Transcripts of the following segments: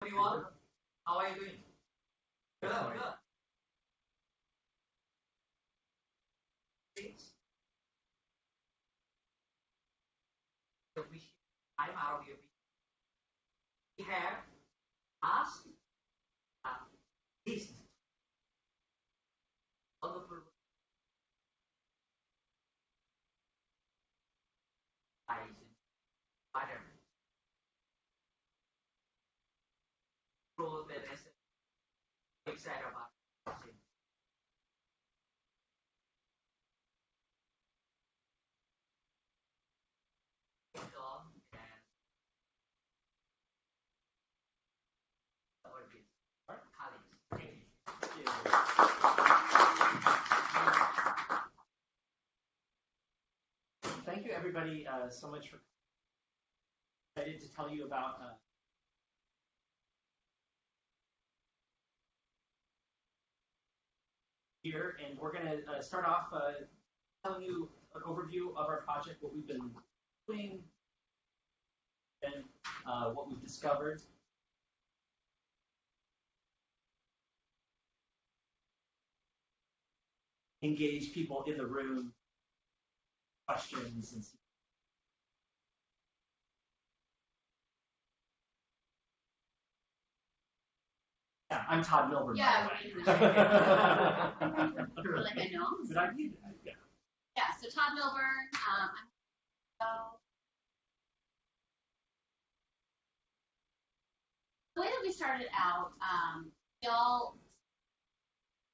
everyone. How are you doing? Good, good. So we time out of your we have asked this wonderful guys in Adam. So that is excited about it. John and our colleagues. Thank you. Thank you, everybody, so much for excited to tell you about here, and we're going to start off telling you an overview of our project, what we've been doing, and what we've discovered. Engage people in the room, questions, and yeah, I'm Todd Milbourn, yeah, by the way. I feel like I know. Did I need that? Yeah. Yeah, so Todd Milbourn, the way that we started out, y'all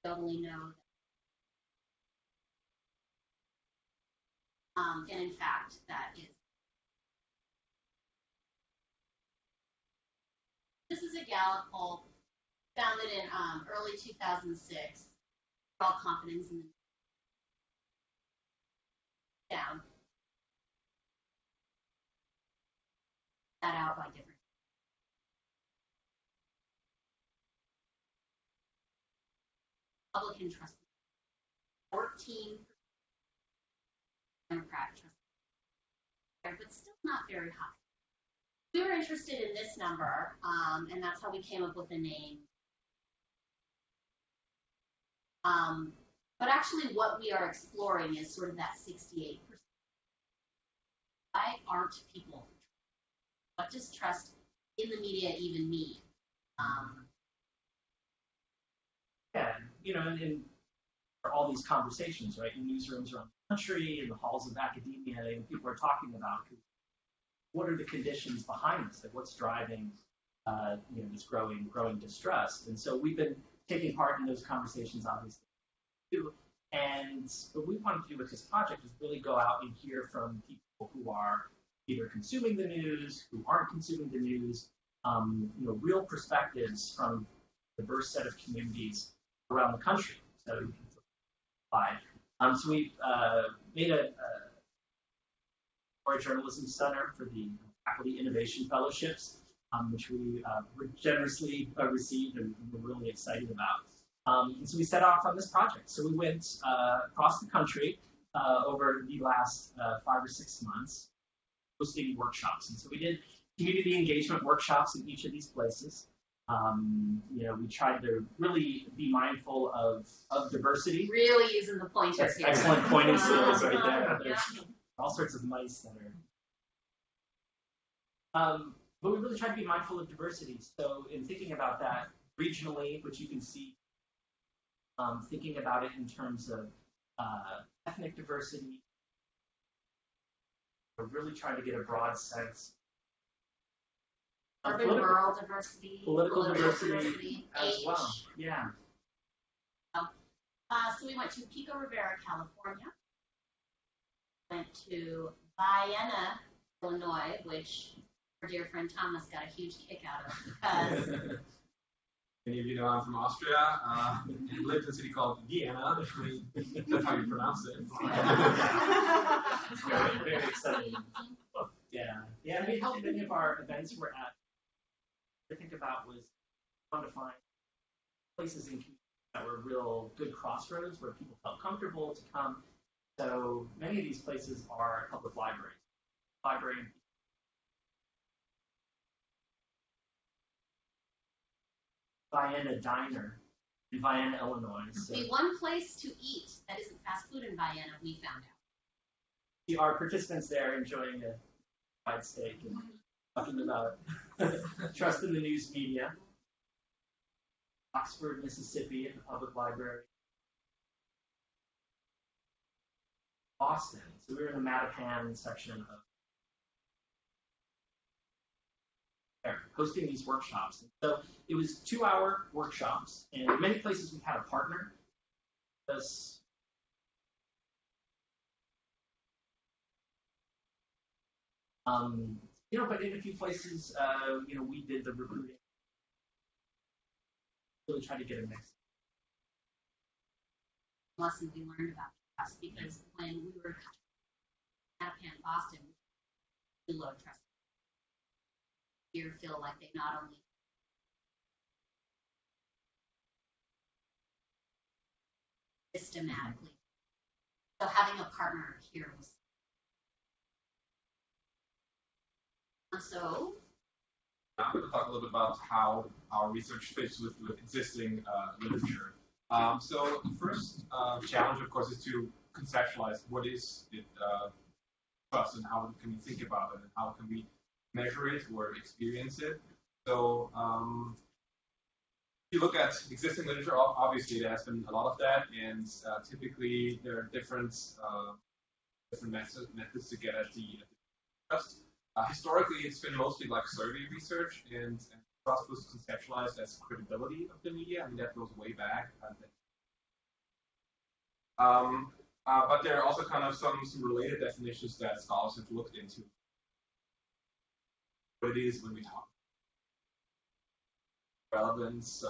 totally know that, and in fact, that is. This is a Gallup poll founded in early 2006. All confidence in the down. That out by different. Republican trust 14%, Democrat trust, but still not very high. We were interested in this number, and that's how we came up with the name. But actually, what we are exploring is sort of that 68%. Why aren't people? What does trust in the media even mean? Yeah, you know, and for all these conversations, right, in newsrooms around the country, in the halls of academia, and people are talking about what are the conditions behind this, like what's driving, you know, this growing distrust. And so we've been taking part in those conversations, obviously, too. And what we wanted to do with this project is really go out and hear from people who are either consuming the news, who aren't consuming the news, you know, real perspectives from a diverse set of communities around the country. So we made a journalism center for the Faculty Innovation Fellowships, which we generously received and we're really excited about. And so we set off on this project. So we went across the country over the last 5 or 6 months, hosting workshops. And so we did community engagement workshops in each of these places. You know, we tried to really be mindful of diversity. Really using the pointers here. Excellent pointing skills right there. There's all sorts of mice that are. But we really tried to be mindful of diversity. So in thinking about that regionally, which you can see, thinking about it in terms of ethnic diversity, we're really trying to get a broad sense. Urban rural diversity, political diversity as age. well. Yeah. So we went to Pico Rivera, California. Went to Vienna, Illinois, which our dear friend Thomas got a huge kick out of because. Many of you know I'm from Austria. Lived in a city called Vienna. That's how you pronounce it. It's very, very exciting. Yeah. Yeah, and we held many of our events were at. To think about was fun to find places in communities that were real good crossroads where people felt comfortable to come. So many of these places are public libraries. Library Vienna Diner in Vienna, Illinois. So The one place to eat that isn't fast food in Vienna, we found out. our participants there enjoying a fried steak and talking about trust in the news media. Oxford, Mississippi, at the public library. Boston. So we were in the Mattapan section of there, hosting these workshops. And so it was 2-hour workshops, and in many places we had a partner. Because but in a few places, we did the recruiting. Really tried to get a mix. Lesson we learned about trust, because when we were at Boston, we low trust. You feel like they not only systematically, so having a partner here was so. I'm going to talk a little bit about how our research fits with existing literature. So the first challenge, of course, is to conceptualize what is it trust and how can we think about it and how can we measure it or experience it. So if you look at existing literature, obviously there has been a lot of that, and typically there are different methods to get at the trust. Historically, it's been mostly like survey research, and trust was conceptualized as credibility of the media. I mean, that goes way back. But there are also kind of some related definitions that scholars have looked into. What it is when we talk relevance,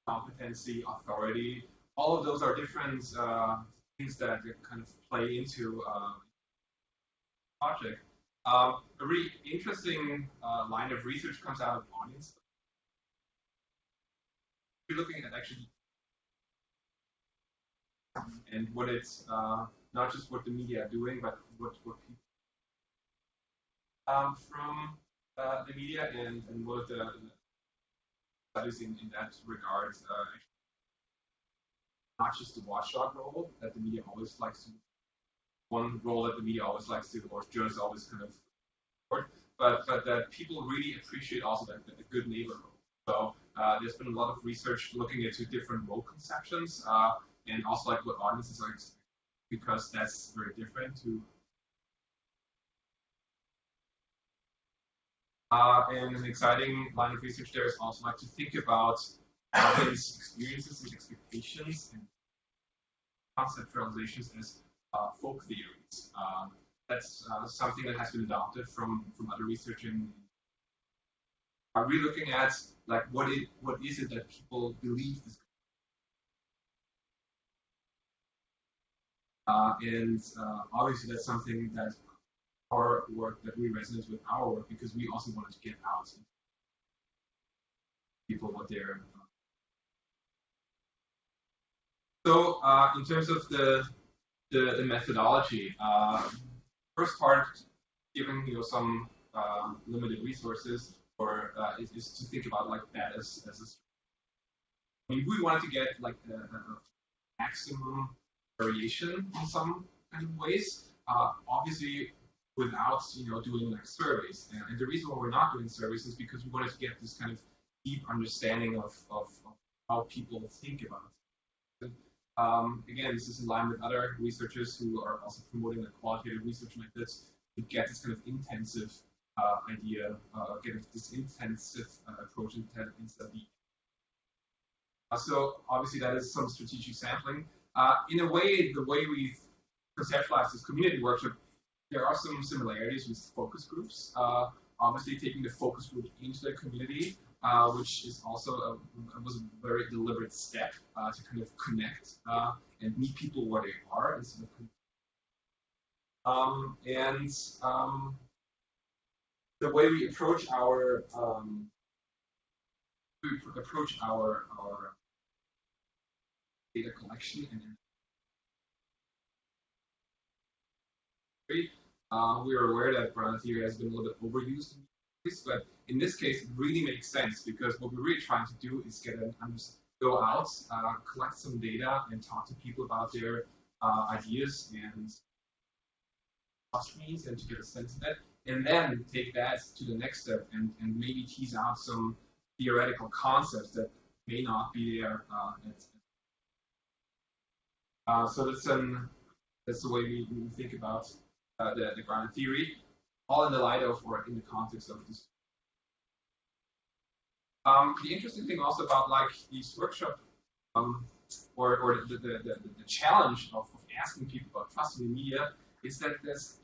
competency, authority. All of those are different things that kind of play into project. A really interesting line of research comes out of audience. We're looking at actually and what it's not just what the media are doing, but what people from the media and what the studies in that regard. Not just the watchdog role that the media always likes to. One role that the media always likes to, or journalists always kind of support, but that people really appreciate also that the good neighbor role. So there's been a lot of research looking into different role conceptions and also like what audiences are expecting, because that's very different to. And an exciting line of research there is also like to think about audience experiences and expectations and conceptualizations as folk theories. That's something that has been adopted from other research. Are we looking at like what is it that people believe is and obviously that's something that our work that we resonate with our work, because we also wanted to get out to people what they're so in terms of the methodology, first part, given some limited resources, or is to think about like that as a. I mean, we wanted to get like a maximum variation in some kind of ways. Obviously, without doing like surveys, and the reason why we're not doing surveys is because we wanted to get this kind of deep understanding of how people think about it. Again, this is in line with other researchers who are also promoting the qualitative research methods to get this kind of intensive idea, get this intensive approach instead of the. So obviously that is some strategic sampling. In a way, the way we conceptualize this community workshop, there are some similarities with focus groups. Obviously, taking the focus group into the community, which is also was a very deliberate step to kind of connect and meet people where they are instead of. The way we approach our data collection and we are aware that brand theory has been a little bit overused in this, but in this case, it really makes sense because what we're really trying to do is go out, collect some data, and talk to people about their ideas and philosophies, and to get a sense of that, and then take that to the next step and maybe tease out some theoretical concepts that may not be there. So that's the way we think about the grounded theory, all in the light of or in the context of this. The interesting thing also about like these workshop or the challenge of asking people about trust in the media is that there's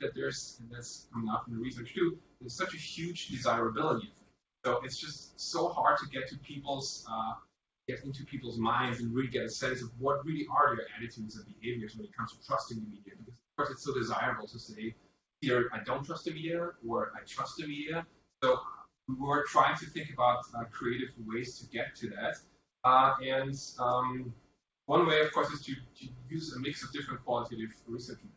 and that's coming out from the research too. There's such a huge desirability of it. So it's just so hard to get into people's minds and really get a sense of what really are their attitudes and behaviors when it comes to trusting the media. Because of course it's so desirable to say either I don't trust the media or I trust the media. So we're trying to think about creative ways to get to that. One way, of course, is to use a mix of different qualitative research methods.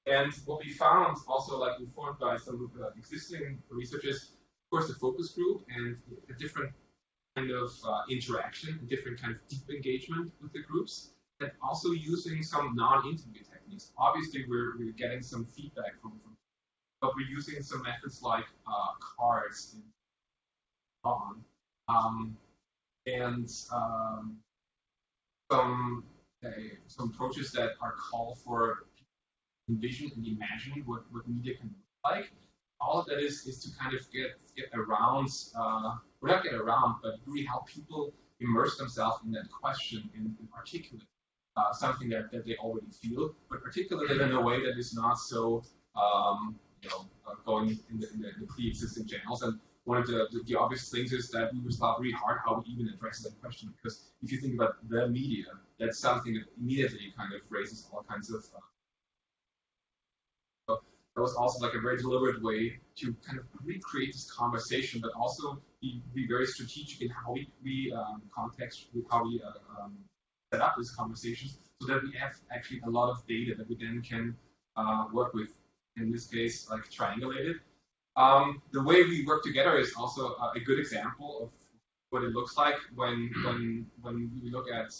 And what we found, also like informed by some existing researchers, of course, the focus group and a different kind of interaction, a different kind of deep engagement with the groups, and also using some non-interview techniques. Obviously, we're getting some feedback from but we're using some methods like cards and on, and some approaches that are called for envision and imagining what media can look like. All of that is to kind of get around, or not get around, but really help people immerse themselves in that question and articulate something that they already feel, but articulate it in a way that is not so going in the pre-existing channels. And one of the obvious things is that we was thought really hard how we even address that question, because if you think about the media, that's something that immediately kind of raises all kinds of. So that was also like a very deliberate way to kind of recreate this conversation, but also be very strategic in how we context with how we set up these conversations, so that we have actually a lot of data that we then can work with. In this case, like triangulated. The way we work together is also a good example of what it looks like when we look at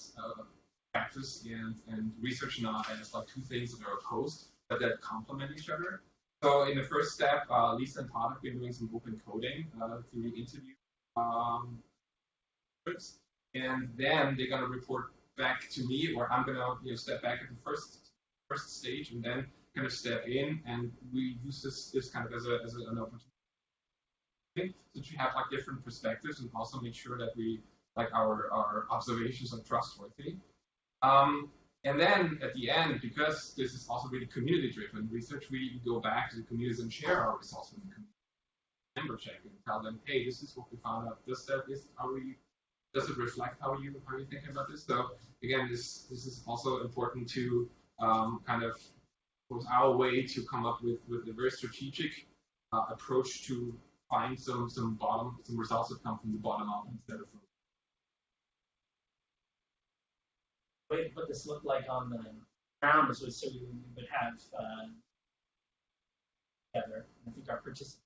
practice and research not as like two things that are opposed, but that complement each other. So in the first step, Lisa and Todd have been doing some open coding through the interview groups, and then they're going to report back to me, or I'm going to step back at the first stage, and then kind of step in, and we use this kind of as an opportunity so to have like different perspectives and also make sure that we like our observations are trustworthy. And then at the end, because this is also really community-driven research, we go back to the communities and share our results with the community. Member check and tell them, hey, this is what we found out. Does it reflect how you thinking about this? So again, this is also important to kind of was our way to come up with a very strategic approach to find some results that come from the bottom up instead of from. The way to put this look like on the ground is so we would have together. I think our participants.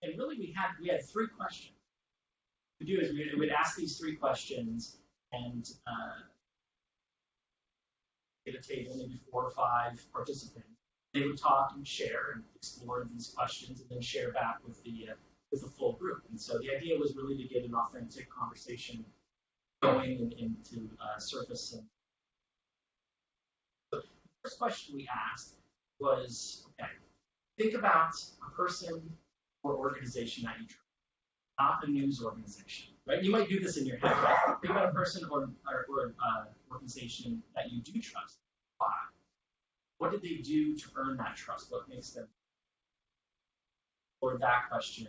And really, we had three questions. What we do is we would ask these three questions and get a table, maybe 4 or 5 participants. They would talk and share and explore these questions, and then share back with the full group. And so the idea was really to get an authentic conversation going and to surface. And so the first question we asked was, okay, think about a person or organization that you trust, not a news organization. Right? You might do this in your head, right? Think about a person or organization that you do trust. Why? What did they do to earn that trust? What makes them? Or that question.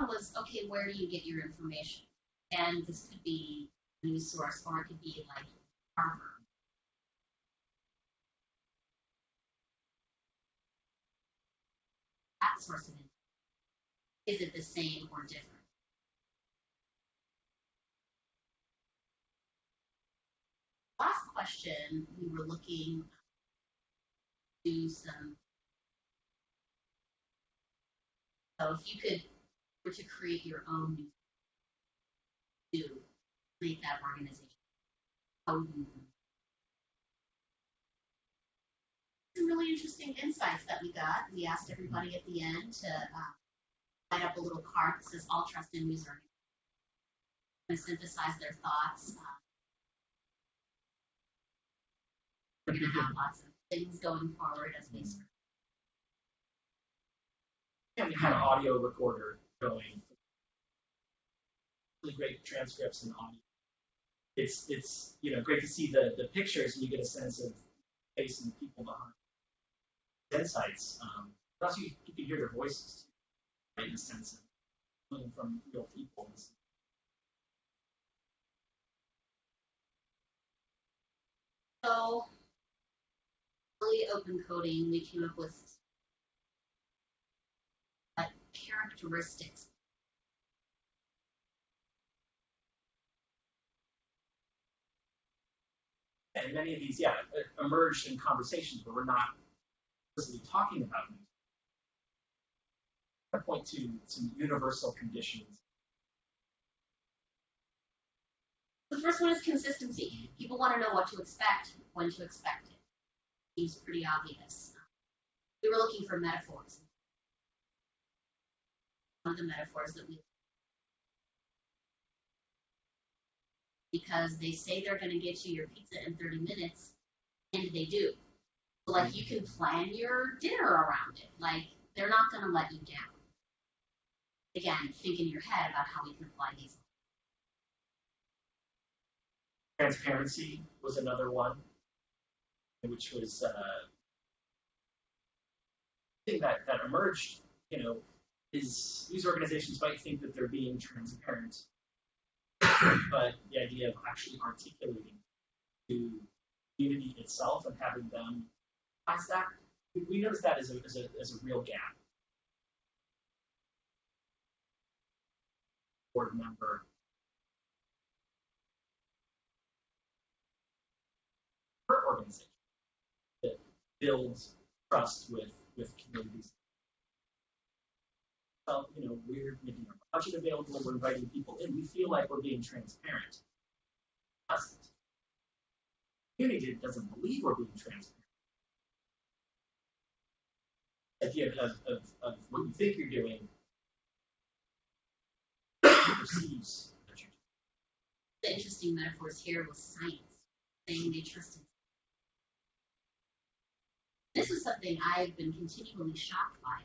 Was, okay, where do you get your information? And this could be a news source, or it could be like Harvard. That source of information. Is it the same or different? question, we were looking to do some. So if you were to create your own news to make that organization, how would you? Some really interesting insights that we got. We asked everybody at the end to write up a little card that says all trust in news organizations. To synthesize their thoughts. We're going to have lots of things going forward as we start. Yeah, we had an audio recorder going. Really great transcripts and audio. It's great to see the pictures and you get a sense of face and the people behind insights. But also you can hear their voices, right, in a sense of coming from real people. So, really open coding, we came up with characteristics. And many of these, emerged in conversations where we're not explicitly talking about news. I point to some universal conditions. The first one is consistency. People want to know what to expect, when to expect it. Seems pretty obvious. We were looking for metaphors. One of the metaphors that because they say they're going to get you your pizza in 30 minutes, and they do. So, like, you can plan your dinner around it. Like, they're not going to let you down. Again, think in your head about how we can apply these. Transparency was another one, which was thing that emerged, is these organizations might think that they're being transparent, but the idea of actually articulating to community itself and having them realize that, we noticed that as a real gap. Board member. Per organization that builds trust with communities. So, we're making our budget available, we're inviting people in, we feel like we're being transparent. The community doesn't believe we're being transparent. The idea of what you think you're doing perceives that you're doing. The interesting metaphors here was science, saying they trusted. This is something I've been continually shocked by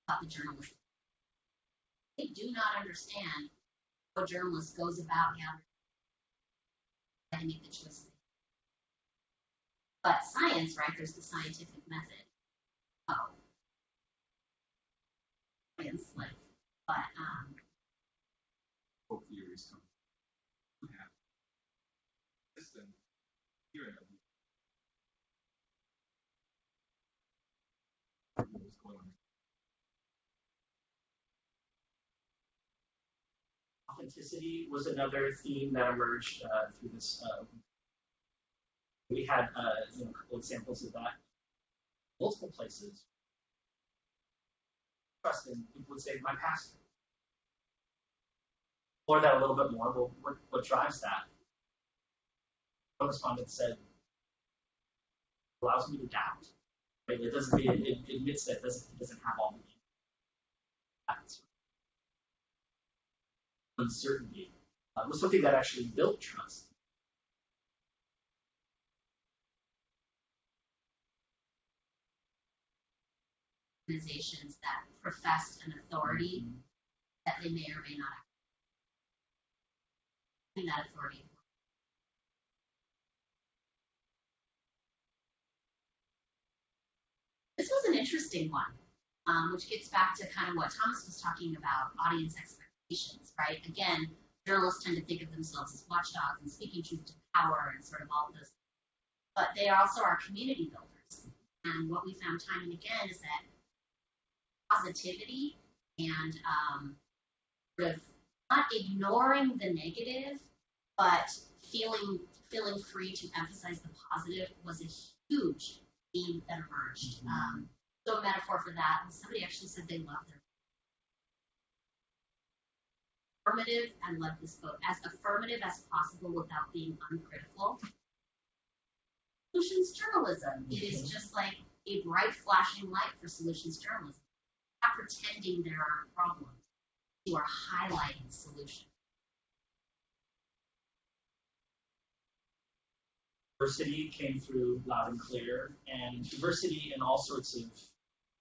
about the journalists. They do not understand how a journalist goes about how to make the choices. But science, right, there's the scientific method. Science, but Both theories come. Yeah. Listen, here what's going on. Authenticity was another theme that emerged through this. We had a couple examples of that. Multiple places. Trust in people would say, my pastor. Explore that a little bit more. Well, what drives that? One respondent said, allows me to doubt. Right? It doesn't. It admits that it doesn't have all the facts. Uncertainty was something that actually built trust. Organizations that profess an authority that they may or may not have that authority. This was an interesting one, which gets back to kind of what Thomas was talking about, audience expectations, right? Again, journalists tend to think of themselves as watchdogs and speaking truth to power and sort of all of those. But they also are community builders. And what we found time and again is that positivity and sort of not ignoring the negative, but feeling free to emphasize the positive was a huge theme that emerged. So a metaphor for that was somebody actually said they love their affirmative. I love this quote, as affirmative as possible without being uncritical. Solutions journalism. It is just like a bright flashing light for solutions journalism. Not pretending there are problems. You are highlighting solutions. Diversity came through loud and clear, and diversity in all sorts of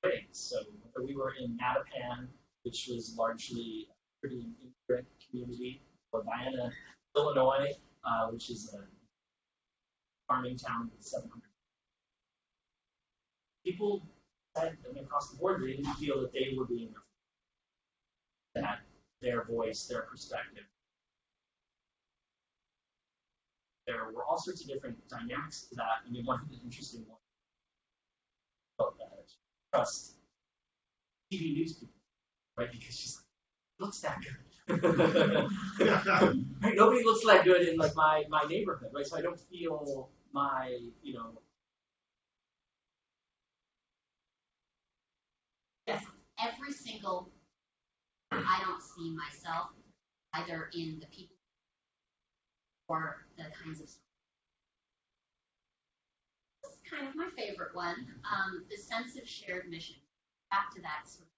ways. So whether we were in Mattapan, which was largely a pretty immigrant community, or Vienna, Illinois, which is a farming town with 700 people, said, across the board, they didn't feel that they were being represented, that their voice, their perspective. There were all sorts of different dynamics to that. One of the interesting ones about that trust TV news people, right? Because she's like, looks that good. Right? Nobody looks that good in like my neighborhood, right? So I don't feel my, Yes, every single, I don't see myself either in the people or the kinds of. This is kind of my favorite one, the sense of shared mission. Back to that sort of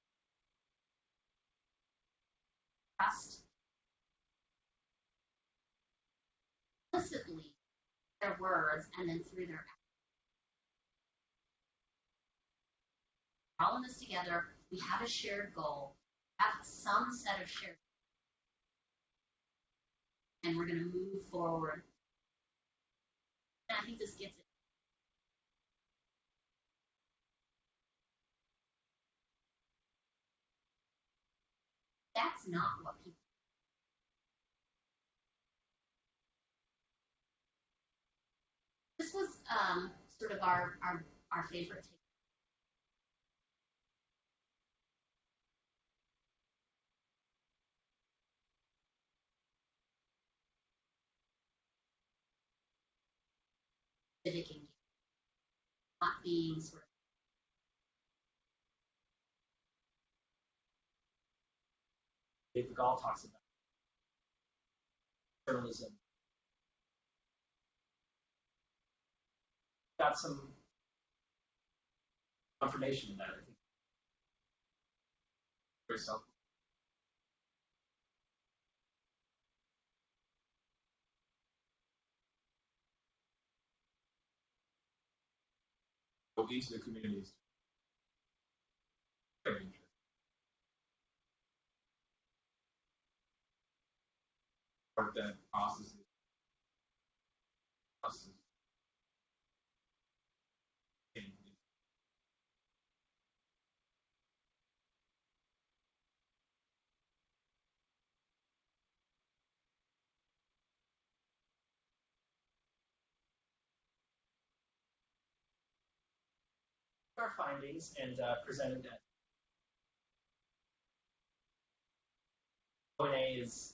trust. Explicitly, their words and then through their actions. We're all in this together. We have a shared goal. Have some set of shared, and we're going to move forward. And I think this gets it. That's not what people. This was sort of our favorite take. Civic engagement, not being sort of. David Gall talks about journalism. Got some confirmation in that, I think. Very helpful. Go into the communities. Very interesting. Part of that process. Our findings and presented at ONA is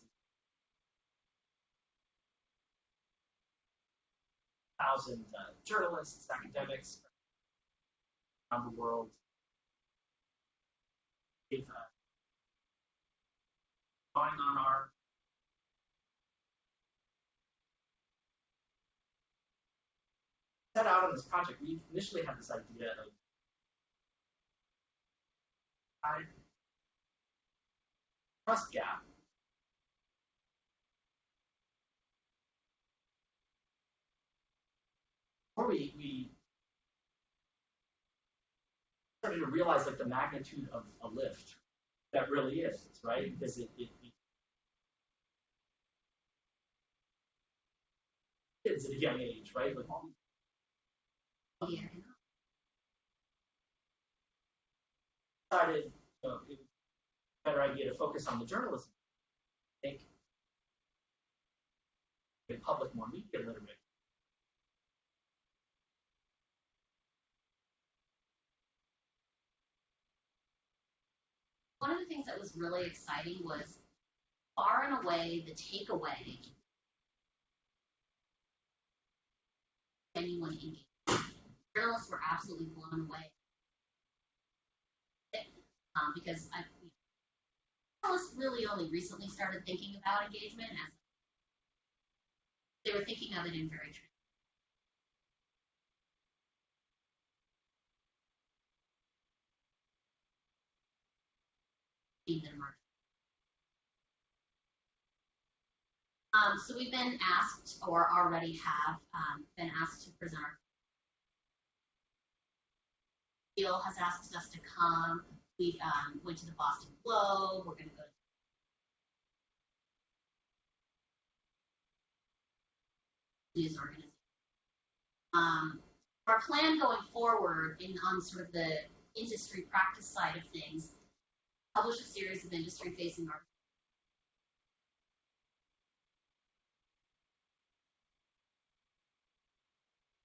1,000 journalists, academics around the world. We've drawing on our set out on this project. We initially had this idea of trust gap. Before we started to realize like the magnitude of a lift that really is, right? Because it kids at a young age, right? Like all Yeah. decided, it was a better idea to focus on the journalism. Make the public more media literate. One of the things that was really exciting was far and away the takeaway genuine engagement. Journalists were absolutely blown away because journalists really only recently started thinking about engagement as they were thinking of it in very so we've been asked, or already have been asked to present our. Bill has asked us to come. We went to the Boston Globe. We're going to go to news organization. Our plan going forward on sort of the industry practice side of things, publish a series of industry-facing articles.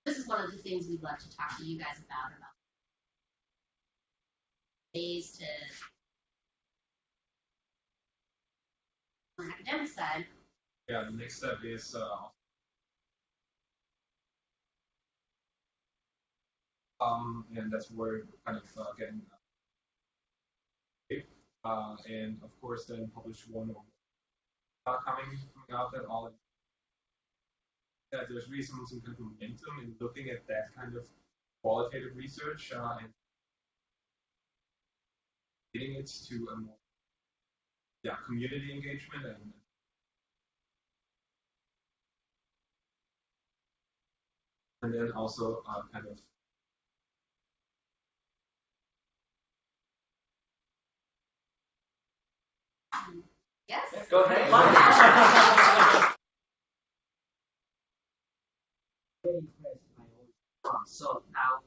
This is one of the things we'd love to talk to you guys about ways to, on the academic side. Yeah, the next step is and that's where we're kind of getting and of course then publish one or more coming out that all that there's really some kind of momentum in looking at that kind of qualitative research and getting it to a more community engagement and then also kind of Yes. Go ahead. So now,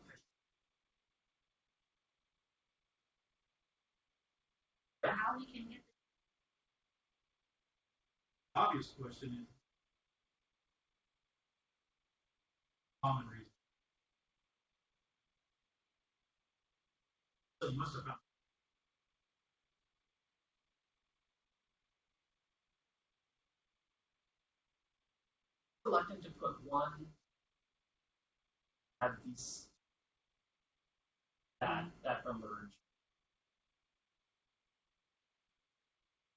How we can get The obvious question is common reason. So you must have found. reluctant to put one at these that emerge.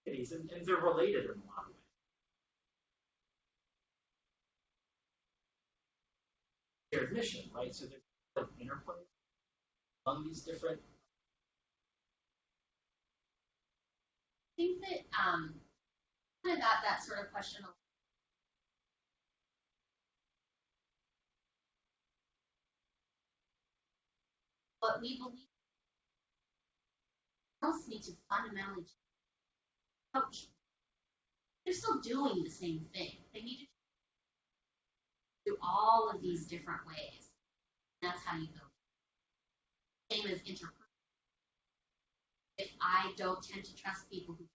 And they're related in a lot of ways. Shared mission, right? So there's like interplay among these different. I think that kind of got that sort of question. But we believe else need to fundamentally approach. They're still doing the same thing. They need to do all of these different ways. That's how you go. Same as interpersonal. If I don't tend to trust people who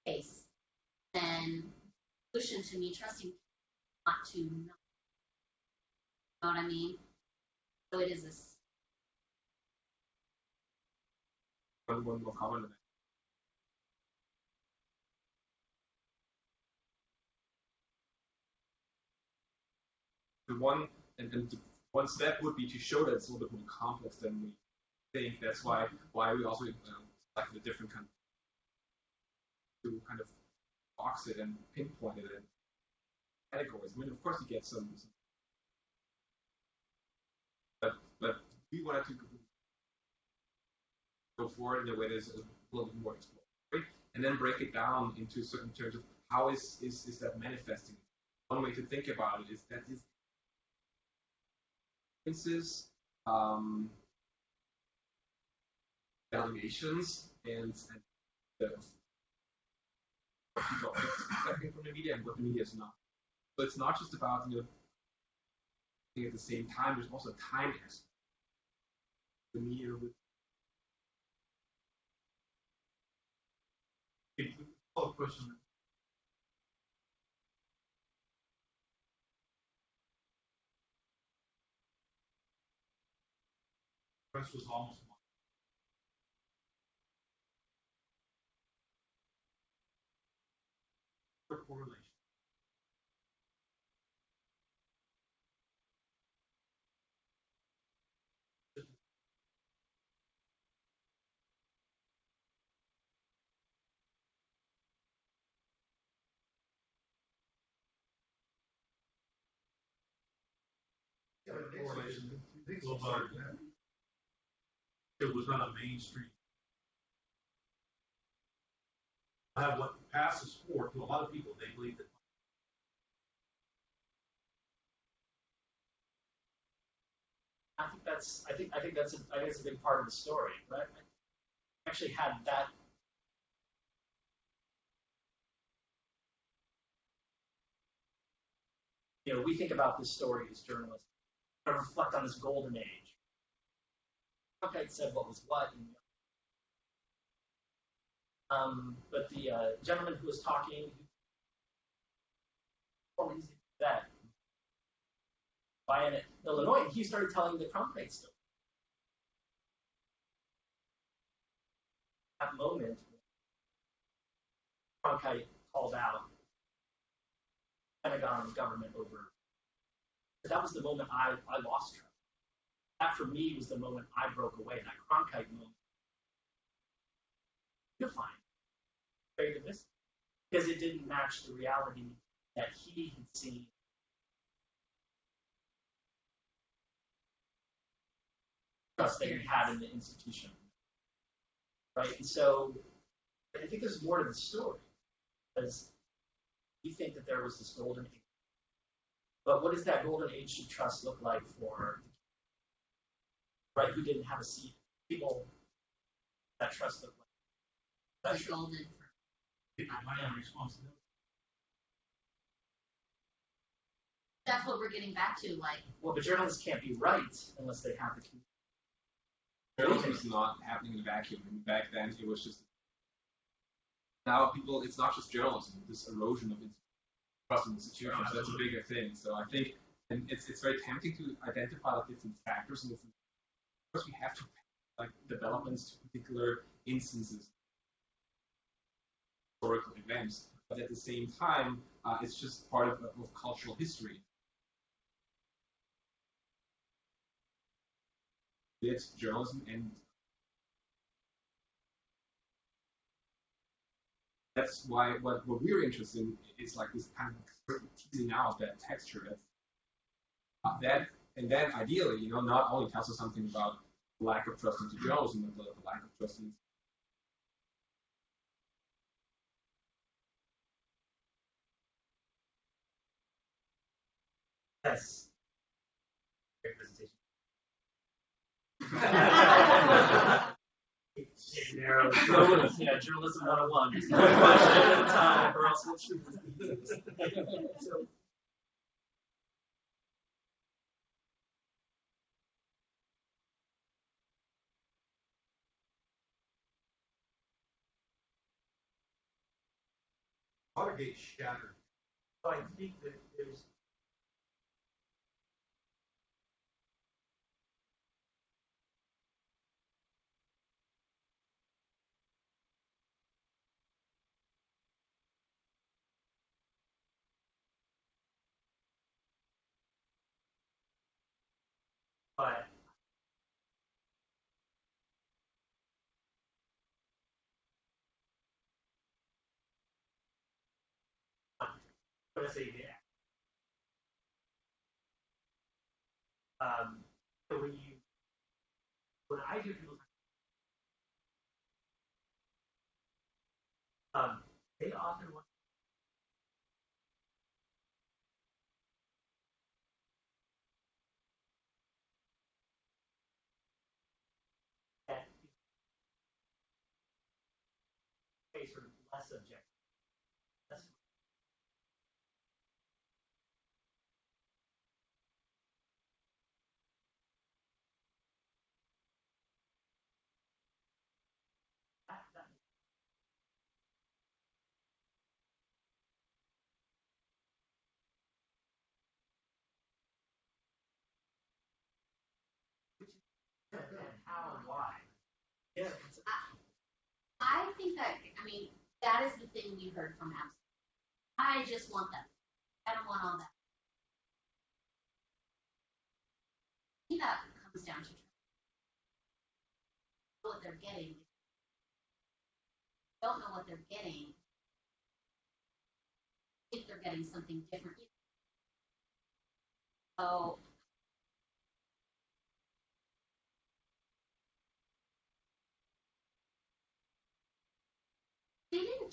face, then the solution to me trusting not to know. You know what I mean? So it is this. one more comment. The one the one step would be to show that it's a little bit more complex than we think. That's why we also selected a different kind to kind of box it and pinpoint it in categories. I mean, of course, you get some but we wanted to go forward in a way that's a little bit more exploratory, and then break it down into certain terms of how is that manifesting. One way to think about it is that these valuations and the what people are expecting from the media and what the media is not. So it's not just about at the same time. There's also a time aspect. The media with Follow-up question. Press was almost correlation. correlation. It was not a mainstream. What passes for to a lot of people, they believe that. I think that's a big part of the story. But I actually had that. You know, we think about this story as journalists, and reflect on this golden age. Cronkite said what was what. But the gentleman who was talking, he's that by in Illinois, he started telling the Cronkite story. That moment, Cronkite called out Pentagon government over. That was the moment I lost trust. That for me was the moment I broke away. That Cronkite moment. Unifying. Very divisive. Because it didn't match the reality that he had seen. Trust that he had in the institution. Right? And so I think there's more to the story. Because we think that there was this golden age. But what does that golden age of trust look like for, right, who didn't have a seat? People that trust look like. That's golden. People might have responsibility. That's what we're getting back to, like. Well, but journalists can't be right unless they have the community. Journalism is not happening in a vacuum. And back then, it was just. Now, people, it's not just journalism. This erosion of trust in institutions. That's a bigger thing. So I think, and it's very tempting to identify like different factors, and different. Of course, we have to like developments to particular instances, historical events. But at the same time, it's just part of cultural history. It's journalism, and that's why what we're interested in is like this kind of teasing out that texture. That and then ideally, you know, not only tells us something about the lack of trust into journalism, but the lack of trust in. Yes. Great presentation. Yeah, journalism 101. Just one question at a time, or else we'll shoot. So, Watergate shattered. so I think that there's. But I'm going to say yeah. So when I do people, they often want that be sort of less objective. Less that how and why. Yeah. I think that, I mean, that is the thing we heard from him. I just want that. I don't want all that. I think that comes down to what they're getting. Don't know what they're getting. If they're getting something different. So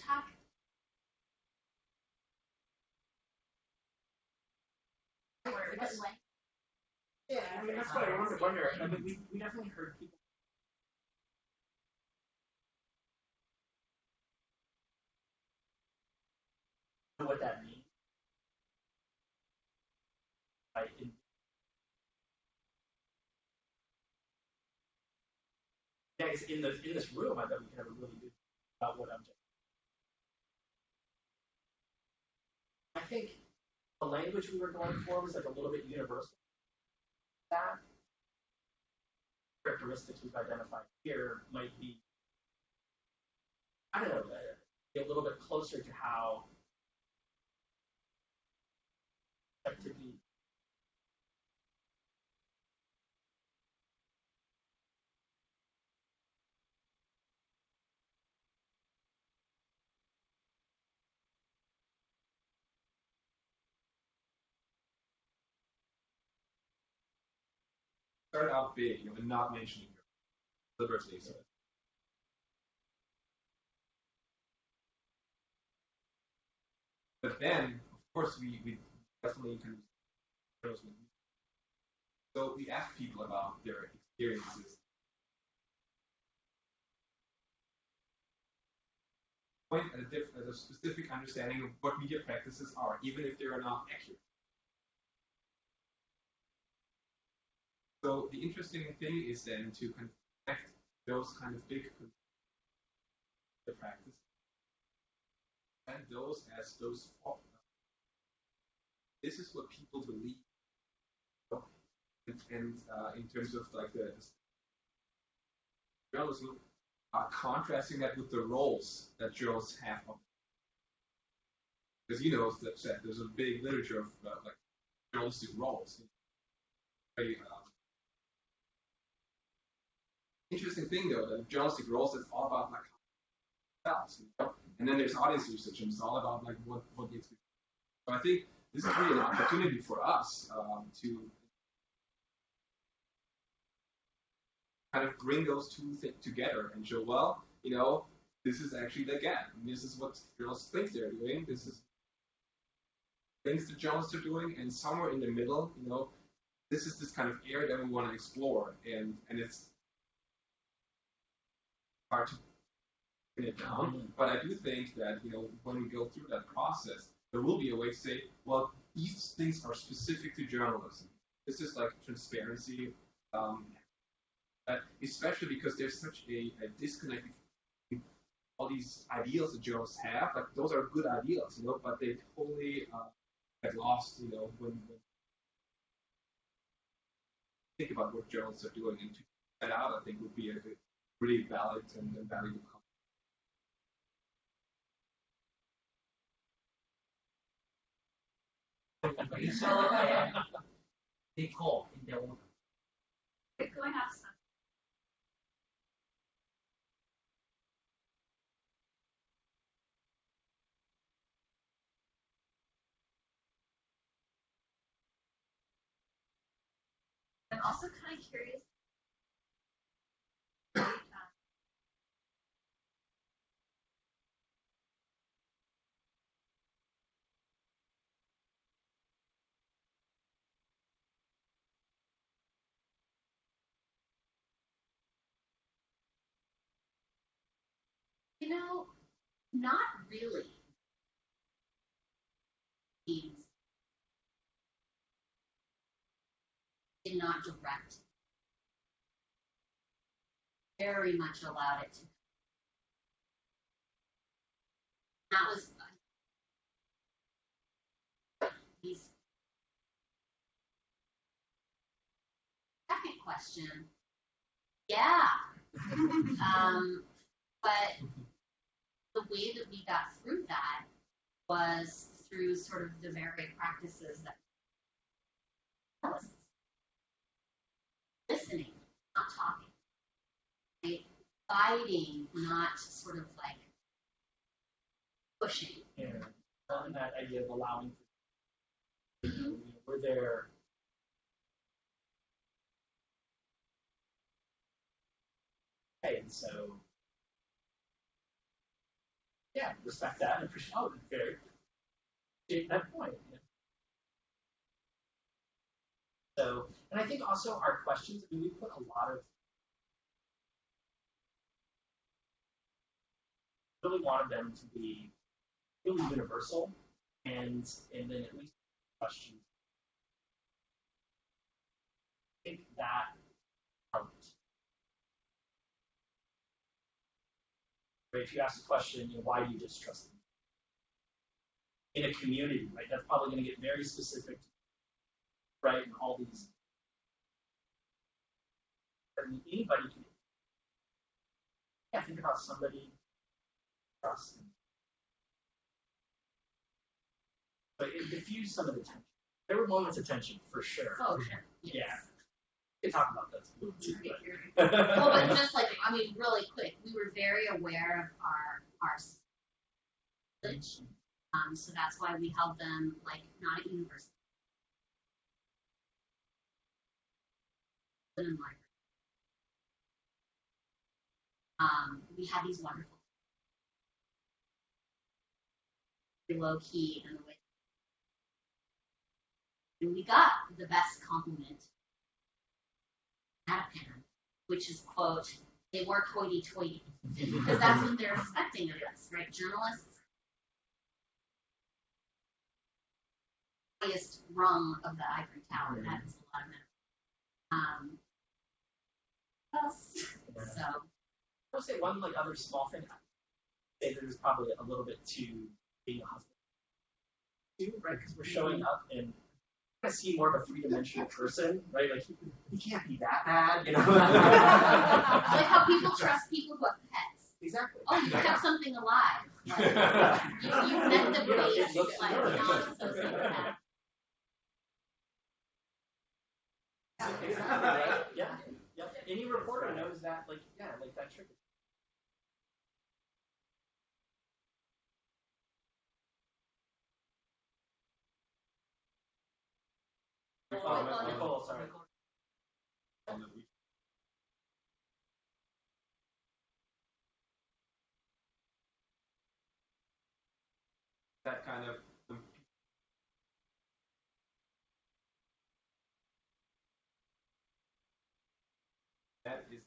talk. What way? Yeah, I mean, that's what I wanted to wonder. I mean, we definitely heard people. Know what that means. Right? In this room, I bet we could have a really good about what I'm just. I think the language we were going for was like a little bit universal. That characteristics we've identified here might be, I don't know, a little bit closer to how activity. Start out big, and not mentioning your liberty. So. But then, of course, we definitely kind of. So we ask people about their experiences. Point at a specific understanding of what media practices are, even if they are not accurate. So the interesting thing is then to connect those kind of big practices and those as those. This is what people believe, and in terms of like the journalism, contrasting that with the roles that journalists have. Because that there's a big literature of like journalistic roles. Very interesting thing though, that journalistic roles is all about like styles, and then there's audience research, and it's all about like what the experience. So I think this is really an opportunity for us to kind of bring those two things together and show, well, this is actually the gap. This is what journalists think they're doing. This is things the journalists are doing, and somewhere in the middle, this is this kind of area that we want to explore, and it's hard to pin it down. But I do think that when we go through that process, there will be a way to say, well, these things are specific to journalism. This is like transparency, especially because there's such a disconnect between all these ideals that journalists have. Like those are good ideals, but they totally get lost, when think about what journalists are doing, and to get that out, I think would be a really valid and valuable comment. They call in their own. Go ahead. I'm also kind of curious. Not really. Means did not direct. Very much allowed it to. That was these. Second question. Yeah. But the way that we got through that was through sort of the very practices that listening, not talking, right? Guiding, not sort of like pushing. And that idea of allowing. We're there. Okay, and so Yeah, respect that and appreciate. Oh, very. That point. Yeah. So, and I think also our questions. I mean, we put a lot of. Really wanted them to be really universal, and then at least questions. I think that helped. Right, if you ask a question, why do you distrust them? In a community, right? That's probably going to get very specific, right? And all these. And anybody can. Yeah, think about somebody trust them. But it diffused some of the tension. There were moments of tension for sure. Oh, sure. Yes. Yeah. We can talk about that too. Well, but just like, I mean, really quick, we were very aware of our village. So that's why we held them like not at university. In library. We had these wonderful, low key and the way. And we got the best compliment out of him, which is, quote, they weren't hoity-toity. Because that's what they're expecting of us, right? Journalists, highest rung of the ivory tower. That is a lot of men. What else? So. I'll say one like other small thing. I say there's probably a little bit to being a husband, too, right? Because we're showing up and I see more of a three-dimensional person, right? Like he can't be that bad, Like how people trust people who have pets. Exactly. Oh, you kept something alive. Like, you met the breed, like non-sociopath. Exactly. Right? Yeah. Yep. Any reporter knows that, like, yeah, like that trick. Nicole, sorry. That kind of that is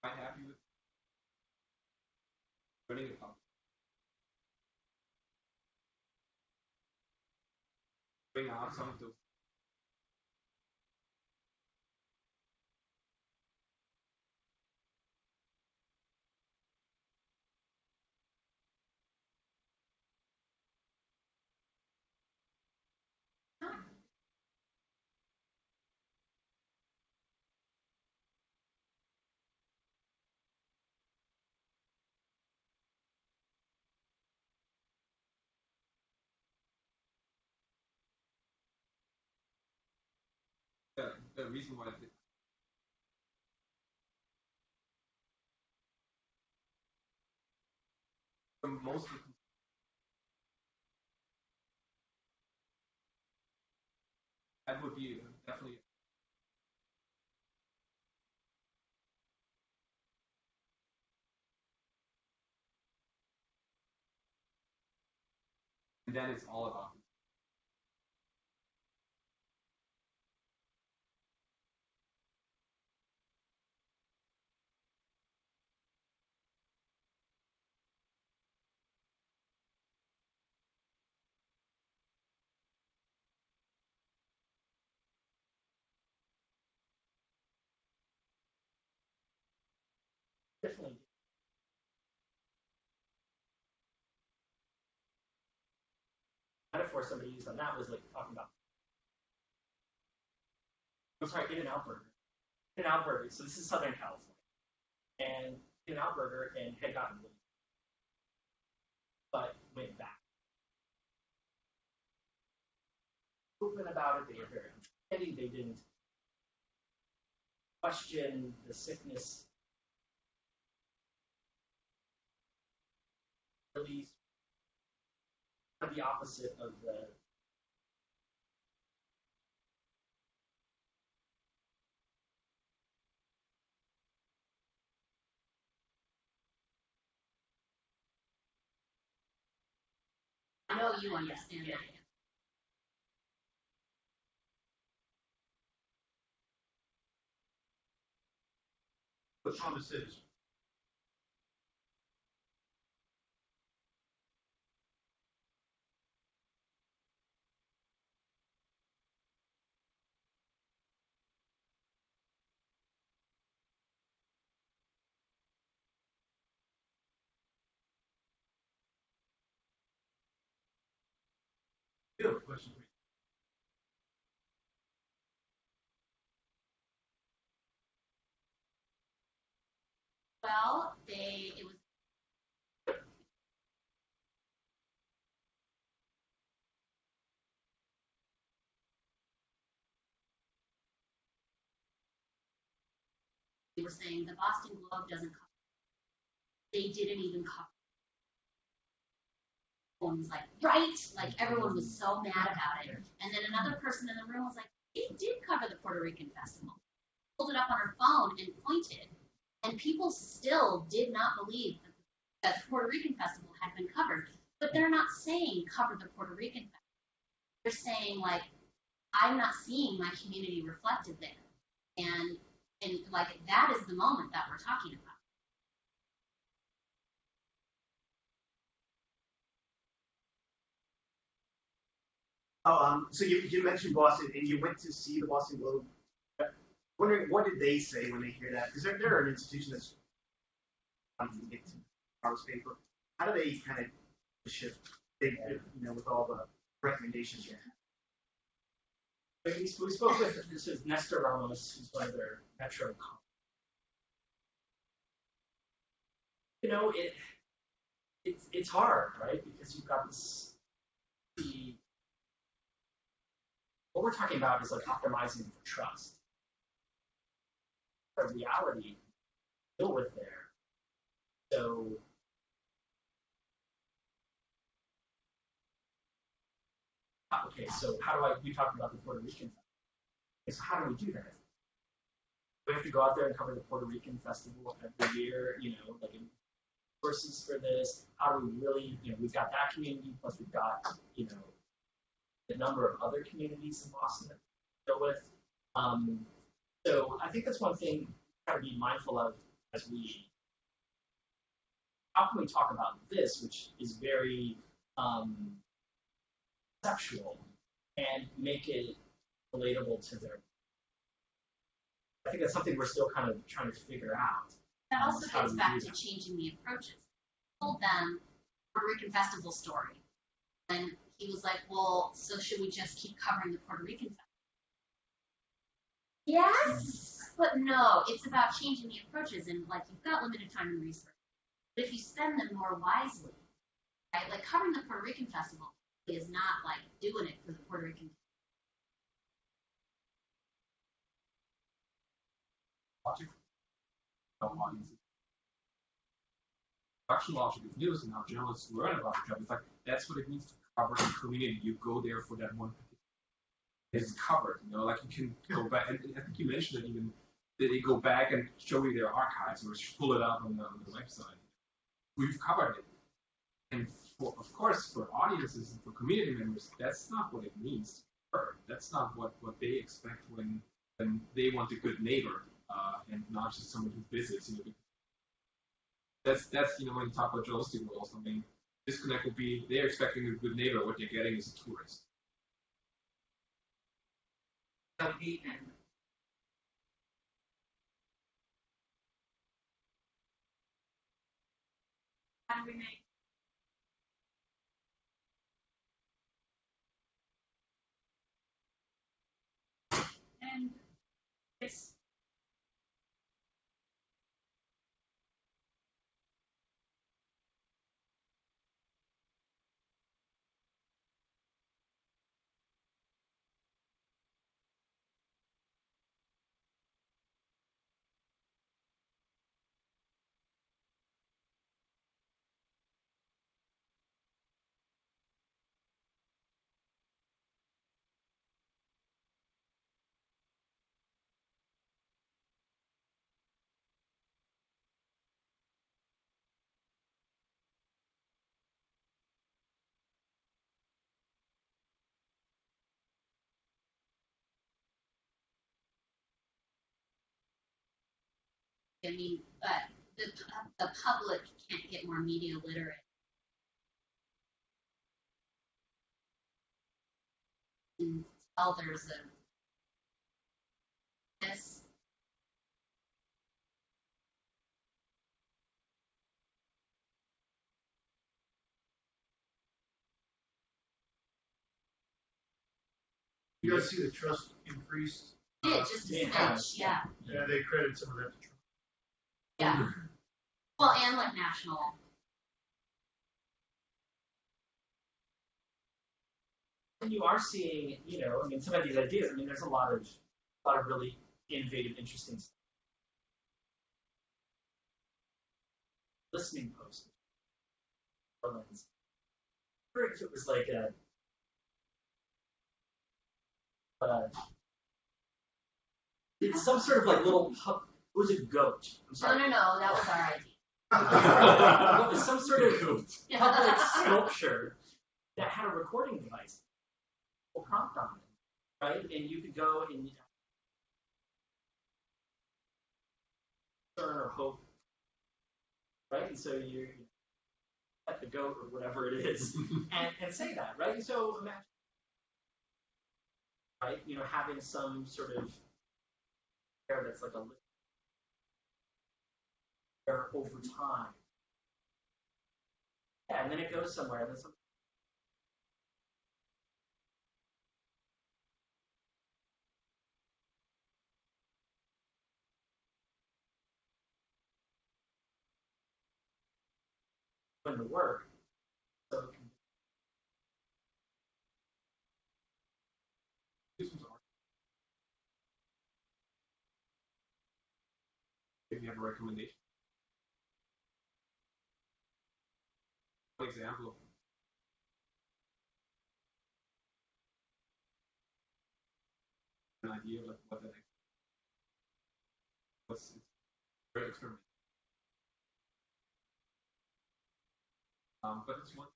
quite happy with running a company. Bring out some of those. The reason why most of the that would be definitely and then it's all about Definitely. Metaphor somebody used on that was like talking about. I'm sorry, In-N-Out Burger. In-N-Out Burger. So this is Southern California, and In-N-Out Burger and had gotten but went back. open about it. They were very understanding. They didn't question the sickness. Really, the opposite of the. I know you understand that. What Thomas says. You have a question for you. Well, it was. They were saying the Boston Globe doesn't cover. They didn't even cover. Everyone was like, right? Like everyone was so mad about it. And then another person in the room was like, it did cover the Puerto Rican festival. Pulled it up on her phone and pointed. And people still did not believe that the Puerto Rican festival had been covered. But they're not saying cover the Puerto Rican festival. They're saying like, I'm not seeing my community reflected there. And like that is the moment that we're talking about. So you mentioned Boston, and you went to see the Boston Globe. Wondering what did they say when they hear that? Because they're an institution that's get to our paper. How do they kind of shift, with all the recommendations you have? We spoke with this is Nestor Ramos, who's one of their Metro. It's hard, right? Because you've got this. What we're talking about is like optimizing for trust. The reality, deal with there. So. Okay, so we talked about the Puerto Rican festival. Okay, so how do we do that? We have to go out there and cover the Puerto Rican festival every year, like sources for this. How do we really, we've got that community, plus we've got, the number of other communities in Boston that we deal with. So I think that's one thing we gotta be mindful of as how can we talk about this, which is very conceptual, and make it relatable to their. I think that's something we're still kind of trying to figure out. That also gets back to changing the approaches. I told them Puerto Rican festival story, and he was like, "Well, so should we just keep covering the Puerto Rican festival?" Yes, but no. It's about changing the approaches, and like you've got limited time and resources. But if you spend them more wisely, right? Like covering the Puerto Rican festival is not like doing it for the Puerto Rican. Production logic of news and how journalists learn about the job. It's like that's what it means to cover a community. You go there for that one particular. It's covered, like you can go back, and I think you mentioned that even that they go back and show you their archives or pull it up on the website. We've covered it, and of course for audiences and for community members, that's not what it means to be heard. That's not what they expect when they want a good neighbor, and not just someone who visits. That's when you talk about journalistic roles. I mean, disconnect would be they're expecting a good neighbor. What they're getting is a tourist. And How do we make? And it's I mean, but the public can't get more media literate. And tell there's a this. You guys see the trust increase? Just a smidge, yeah. Yeah, they credit some of that to Trump. Yeah. Well, and like national. And you are seeing, I mean, some of these ideas. I mean, there's a lot of really innovative, interesting stuff. Listening posts. I wonder if it was like it's some sort of like little it was a goat. I'm sorry. No, that was our idea. It was some sort of public sculpture that had a recording device, a prompt on it, right? And you could go and or hope, right? And so you at the goat or whatever it is, and say that, right? And so imagine, right? Having some sort of air that's like a air over time. Yeah, and then it goes somewhere, and then some. When to work, so it can If you have a recommendation. One example. An idea of what the next was very experiment. But it's one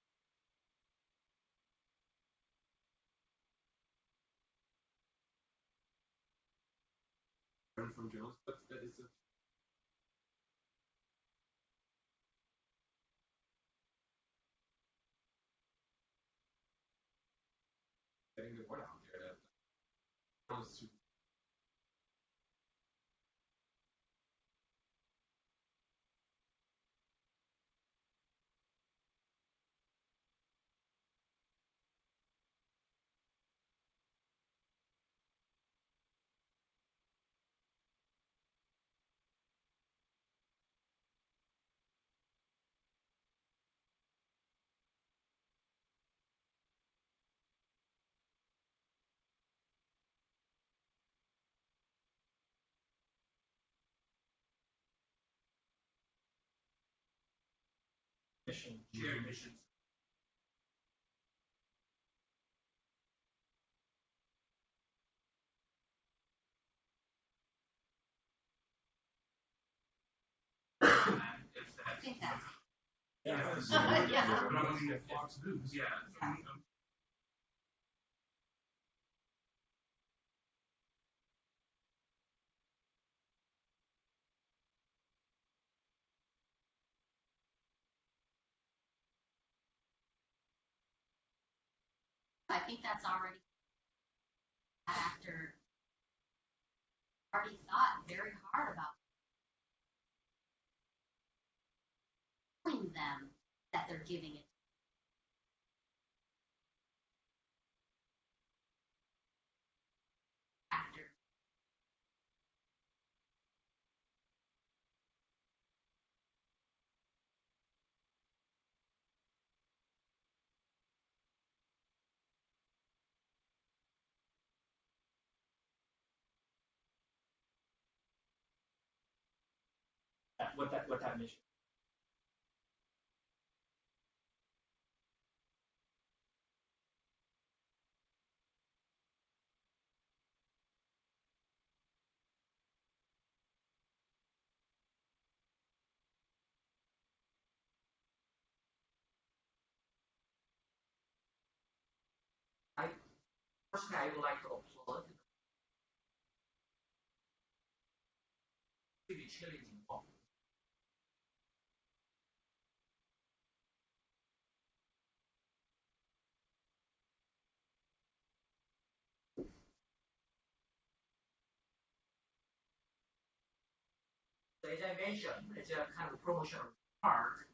from journals, but that is a getting the word out there that journals to mission. Shared missions. I think that's. Yeah. Yeah. Fox News. Yeah. I think that's already after already thought very hard about telling them that they're giving it after. What that mission. Personally, I would like to applaud pretty challenging one. So as I mentioned, it's a kind of promotional part.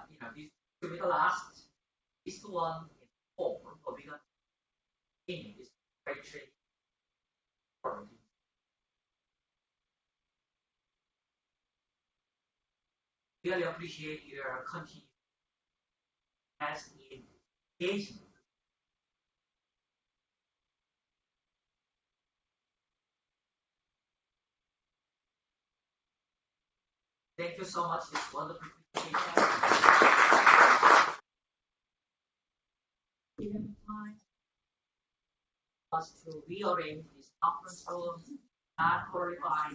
This will be the last. This one is 4, but because is very tricky. Really appreciate your continued engagement. Thank you so much. This wonderful presentation. We have time us to rearrange this conference room, not qualify.